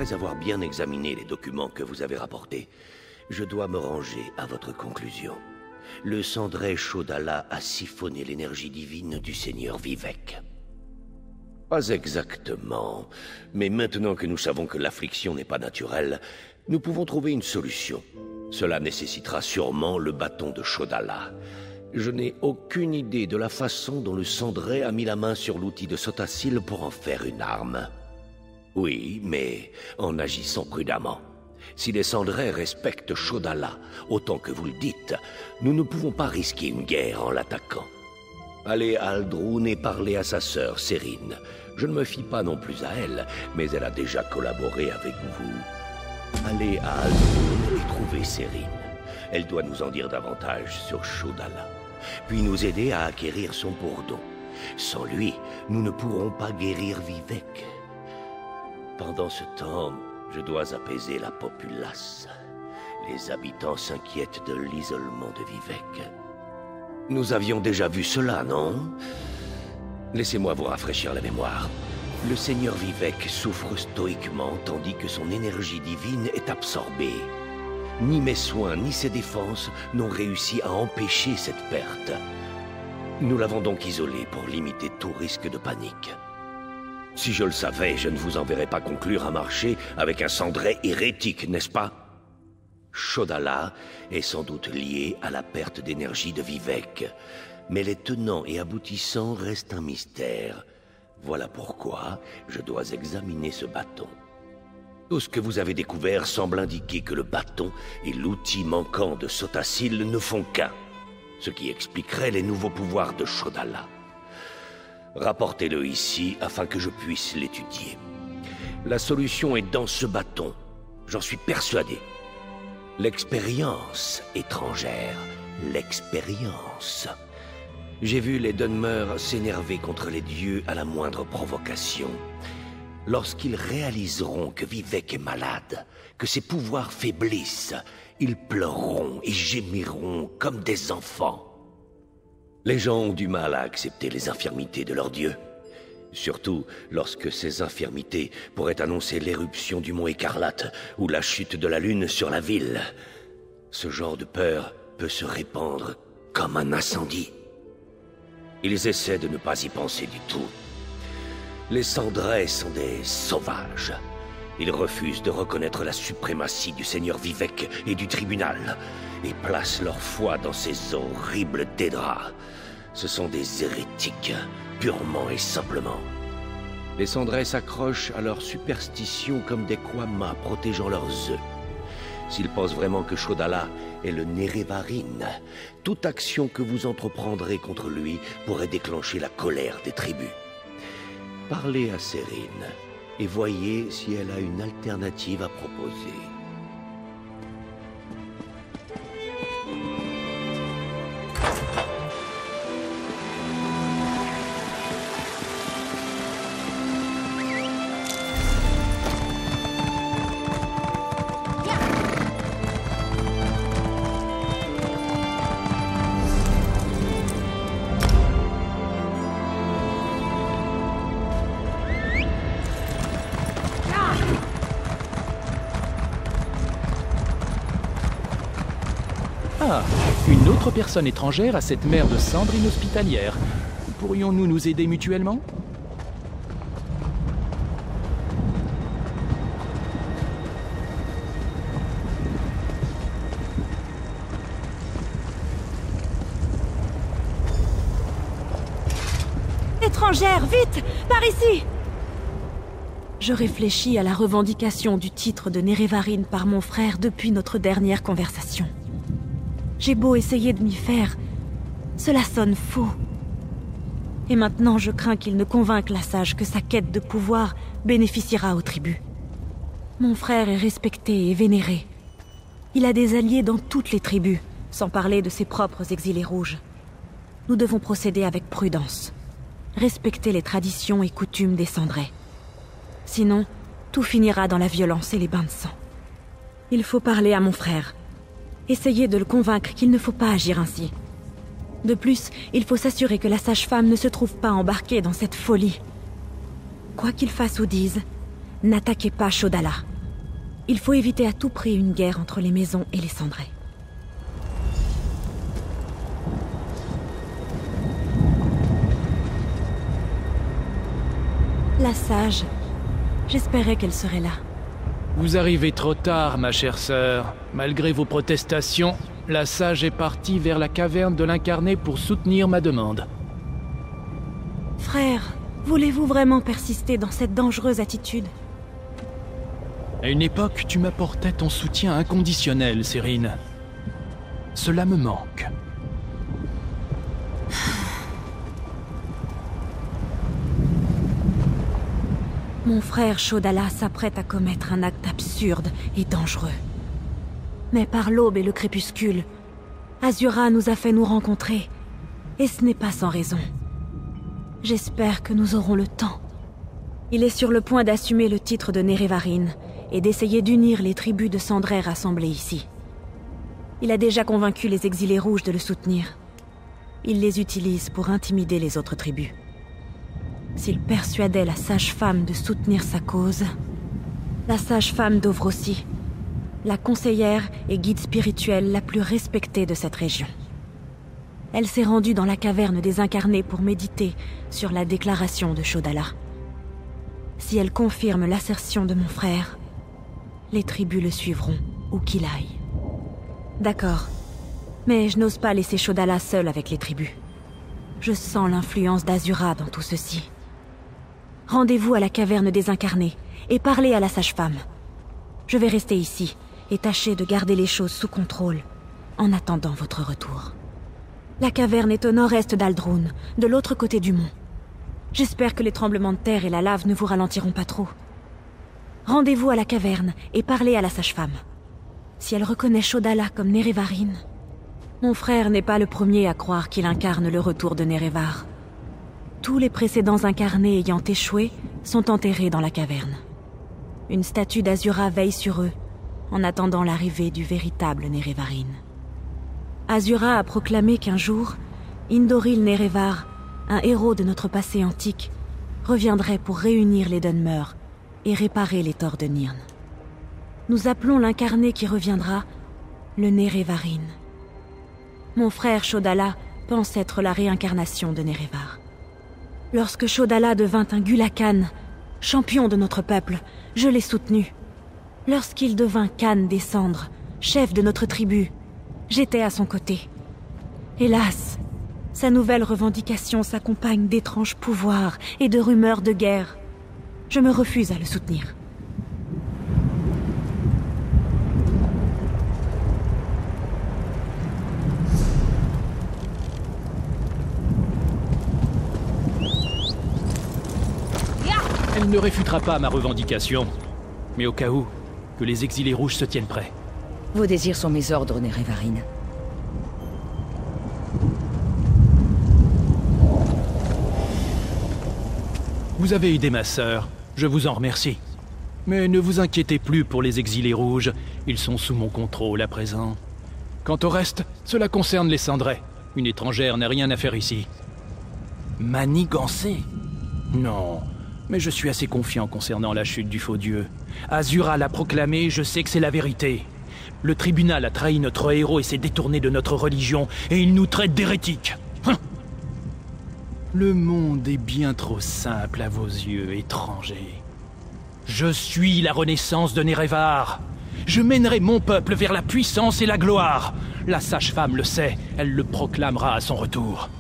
Après avoir bien examiné les documents que vous avez rapportés, je dois me ranger à votre conclusion. Le cendré Shodala a siphonné l'énergie divine du Seigneur Vivek. Pas exactement, mais maintenant que nous savons que l'affliction n'est pas naturelle, nous pouvons trouver une solution. Cela nécessitera sûrement le bâton de Shodala. Je n'ai aucune idée de la façon dont le cendré a mis la main sur l'outil de Sotasil pour en faire une arme. Oui, mais en agissant prudemment. Si les cendrés respectent Shodala autant que vous le dites, nous ne pouvons pas risquer une guerre en l'attaquant. Allez à Aldrun et parlez à sa sœur, Sérine. Je ne me fie pas non plus à elle, mais elle a déjà collaboré avec vous. Allez à Aldrun et trouvez Sérine. Elle doit nous en dire davantage sur Shodala, puis nous aider à acquérir son bourdon. Sans lui, nous ne pourrons pas guérir Vivek. Pendant ce temps, je dois apaiser la populace. Les habitants s'inquiètent de l'isolement de Vivek. Nous avions déjà vu cela, non? Laissez-moi vous rafraîchir la mémoire. Le Seigneur Vivek souffre stoïquement tandis que son énergie divine est absorbée. Ni mes soins ni ses défenses n'ont réussi à empêcher cette perte. Nous l'avons donc isolé pour limiter tout risque de panique. Si je le savais, je ne vous enverrais pas conclure un marché avec un cendré hérétique, n'est-ce pas? Shodala est sans doute lié à la perte d'énergie de Vivek, mais les tenants et aboutissants restent un mystère. Voilà pourquoi je dois examiner ce bâton. Tout ce que vous avez découvert semble indiquer que le bâton et l'outil manquant de Sotasil ne font qu'un, ce qui expliquerait les nouveaux pouvoirs de Shodala. Rapportez-le ici afin que je puisse l'étudier. La solution est dans ce bâton, j'en suis persuadé. L'expérience étrangère, l'expérience. J'ai vu les Dunmer s'énerver contre les dieux à la moindre provocation. Lorsqu'ils réaliseront que Vivek est malade, que ses pouvoirs faiblissent, ils pleureront et gémiront comme des enfants. Les gens ont du mal à accepter les infirmités de leurs dieux. Surtout lorsque ces infirmités pourraient annoncer l'éruption du mont Écarlate ou la chute de la lune sur la ville. Ce genre de peur peut se répandre comme un incendie. Ils essaient de ne pas y penser du tout. Les cendrés sont des sauvages. Ils refusent de reconnaître la suprématie du Seigneur Vivek et du tribunal, et placent leur foi dans ces horribles Dédras. Ce sont des hérétiques, purement et simplement. Les cendrés s'accrochent à leurs superstitions comme des Kwamas protégeant leurs œufs. S'ils pensent vraiment que Shodala est le Nerevarine, toute action que vous entreprendrez contre lui pourrait déclencher la colère des tribus. Parlez à Sérine et voyez si elle a une alternative à proposer. Ah, une autre personne étrangère à cette mer de cendres inhospitalière. Pourrions-nous nous aider mutuellement? Étrangère, vite! Par ici! Je réfléchis à la revendication du titre de Nerevarine par mon frère depuis notre dernière conversation. J'ai beau essayer de m'y faire, cela sonne faux. Et maintenant, je crains qu'il ne convainque la sage que sa quête de pouvoir bénéficiera aux tribus. Mon frère est respecté et vénéré. Il a des alliés dans toutes les tribus, sans parler de ses propres exilés rouges. Nous devons procéder avec prudence. Respecter les traditions et coutumes des cendrés. Sinon, tout finira dans la violence et les bains de sang. Il faut parler à mon frère. Essayer de le convaincre qu'il ne faut pas agir ainsi. De plus, il faut s'assurer que la sage-femme ne se trouve pas embarquée dans cette folie. Quoi qu'il fasse ou dise, n'attaquez pas Shodala. il faut éviter à tout prix une guerre entre les maisons et les cendrés. La sage, j'espérais qu'elle serait là. Vous arrivez trop tard, ma chère sœur. Malgré vos protestations, la sage est partie vers la caverne de l'incarné pour soutenir ma demande. Frère, voulez-vous vraiment persister dans cette dangereuse attitude? À une époque, tu m'apportais ton soutien inconditionnel, Cyrine. Cela me manque. Mon frère Shodala s'apprête à commettre un acte absurde et dangereux. Mais par l'aube et le crépuscule, Azura nous a fait nous rencontrer, et ce n'est pas sans raison. J'espère que nous aurons le temps. Il est sur le point d'assumer le titre de Nerevarine et d'essayer d'unir les tribus de Cendrés rassemblées ici. Il a déjà convaincu les exilés rouges de le soutenir. Il les utilise pour intimider les autres tribus. S'il persuadait la sage-femme de soutenir sa cause, la sage-femme d'Ovrossi, la conseillère et guide spirituelle la plus respectée de cette région. Elle s'est rendue dans la caverne des incarnés pour méditer sur la déclaration de Shodala. Si elle confirme l'assertion de mon frère, les tribus le suivront où qu'il aille. D'accord, mais je n'ose pas laisser Shodala seul avec les tribus. Je sens l'influence d'Azura dans tout ceci. Rendez-vous à la caverne des incarnés et parlez à la sage-femme. Je vais rester ici et tâcher de garder les choses sous contrôle en attendant votre retour. La caverne est au nord-est d'Aldrun, de l'autre côté du mont. J'espère que les tremblements de terre et la lave ne vous ralentiront pas trop. Rendez-vous à la caverne et parlez à la sage-femme. Si elle reconnaît Shodala comme Nerevarine, mon frère n'est pas le premier à croire qu'il incarne le retour de Nerevar. Tous les précédents incarnés ayant échoué sont enterrés dans la caverne. Une statue d'Azura veille sur eux, en attendant l'arrivée du véritable Nerevarine. Azura a proclamé qu'un jour, Indoril Nerevar, un héros de notre passé antique, reviendrait pour réunir les Dunmer et réparer les torts de Nirn. Nous appelons l'incarné qui reviendra le Nerevarine. Mon frère Shodala pense être la réincarnation de Nerevar. Lorsque Shodala devint un Gulakan, champion de notre peuple, je l'ai soutenu. Lorsqu'il devint Khan des Cendres, chef de notre tribu, j'étais à son côté. Hélas, sa nouvelle revendication s'accompagne d'étranges pouvoirs et de rumeurs de guerre. Je me refuse à le soutenir. Elle ne réfutera pas ma revendication. Mais au cas où, que les exilés rouges se tiennent prêts. Vos désirs sont mes ordres, Nerevarine. Vous avez aidé ma sœur, je vous en remercie. Mais ne vous inquiétez plus pour les exilés rouges, ils sont sous mon contrôle à présent. Quant au reste, cela concerne les Cendrés. Une étrangère n'a rien à faire ici. Manigancer? Non, mais je suis assez confiant concernant la chute du faux dieu. Azura l'a proclamé, je sais que c'est la vérité. Le tribunal a trahi notre héros et s'est détourné de notre religion, et il nous traite d'hérétiques. Le monde est bien trop simple à vos yeux, étrangers. Je suis la renaissance de Nerevar. Je mènerai mon peuple vers la puissance et la gloire. La sage-femme le sait, elle le proclamera à son retour.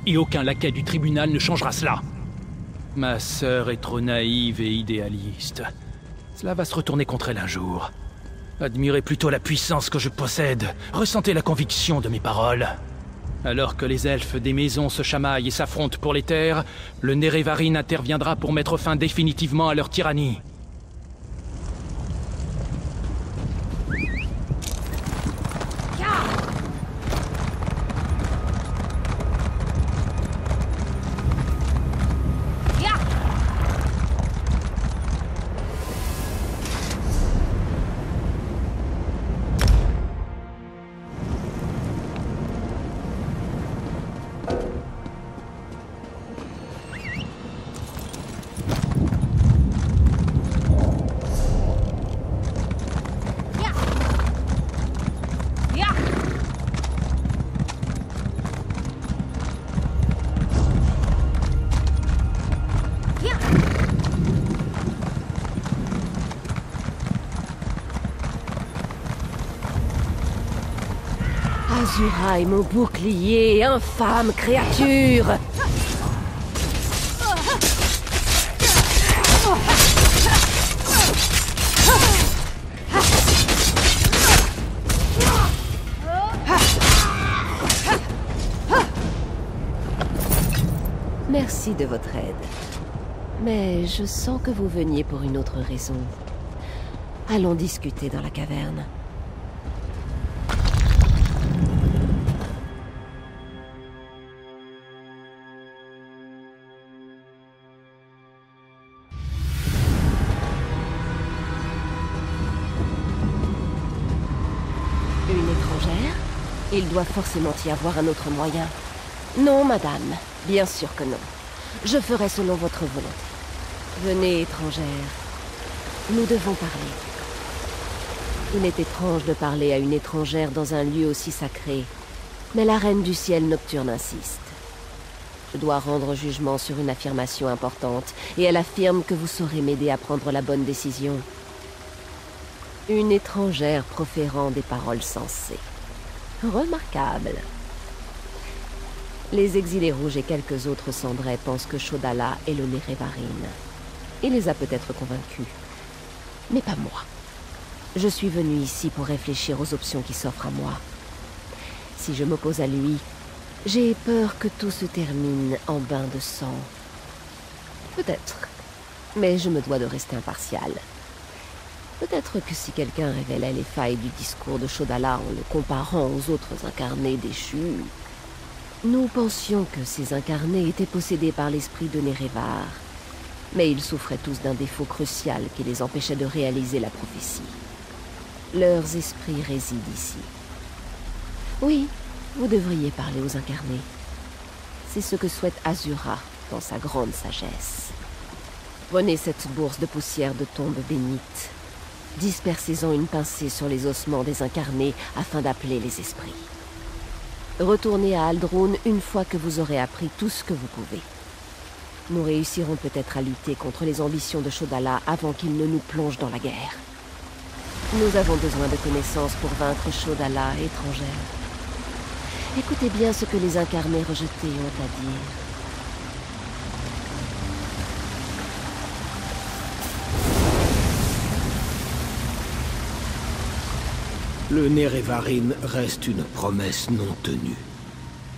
Et aucun laquais du tribunal ne changera cela. Ma sœur est trop naïve et idéaliste. Cela va se retourner contre elle un jour. Admirez plutôt la puissance que je possède. Ressentez la conviction de mes paroles. Alors que les elfes des maisons se chamaillent et s'affrontent pour les terres, le Nerevarine interviendra pour mettre fin définitivement à leur tyrannie. Azura est mon bouclier, infâme créature! Merci de votre aide. Mais je sens que vous veniez pour une autre raison. Allons discuter dans la caverne. Une étrangère? Il doit forcément y avoir un autre moyen. Non, madame. Bien sûr que non. Je ferai selon votre volonté. Venez, étrangère. Nous devons parler. Il est étrange de parler à une étrangère dans un lieu aussi sacré. Mais la reine du ciel nocturne insiste. Je dois rendre jugement sur une affirmation importante, et elle affirme que vous saurez m'aider à prendre la bonne décision. Une étrangère proférant des paroles sensées. Remarquable. Les exilés rouges et quelques autres cendrés pensent que Shodala est le Nerevarine. Il les a peut-être convaincus. Mais pas moi. Je suis venu ici pour réfléchir aux options qui s'offrent à moi. Si je m'oppose à lui, j'ai peur que tout se termine en bain de sang. Peut-être. Mais je me dois de rester impartial. Peut-être que si quelqu'un révélait les failles du discours de Shodala en le comparant aux autres incarnés déchus... Nous pensions que ces incarnés étaient possédés par l'esprit de Nerevar. Mais ils souffraient tous d'un défaut crucial qui les empêchait de réaliser la prophétie. Leurs esprits résident ici. Oui, vous devriez parler aux incarnés. C'est ce que souhaite Azura dans sa grande sagesse. Prenez cette bourse de poussière de tombe bénite. Dispersez-en une pincée sur les ossements des incarnés afin d'appeler les esprits. Retournez à Aldrune une fois que vous aurez appris tout ce que vous pouvez. Nous réussirons peut-être à lutter contre les ambitions de Shodala avant qu'il ne nous plonge dans la guerre. Nous avons besoin de connaissances pour vaincre Shodala, étrangère. Écoutez bien ce que les incarnés rejetés ont à dire. Le Nerevarine reste une promesse non tenue.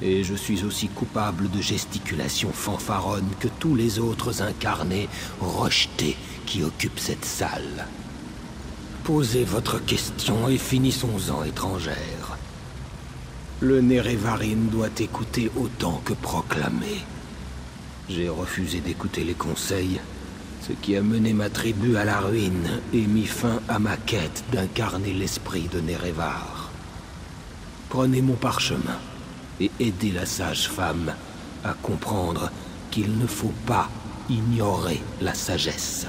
Et je suis aussi coupable de gesticulations fanfaronnes que tous les autres incarnés rejetés qui occupent cette salle. Posez votre question et finissons-en, étrangère. Le Nerevarine doit écouter autant que proclamer. J'ai refusé d'écouter les conseils, ce qui a mené ma tribu à la ruine et mis fin à ma quête d'incarner l'esprit de Nerevar. Prenez mon parchemin et aidez la sage-femme à comprendre qu'il ne faut pas ignorer la sagesse.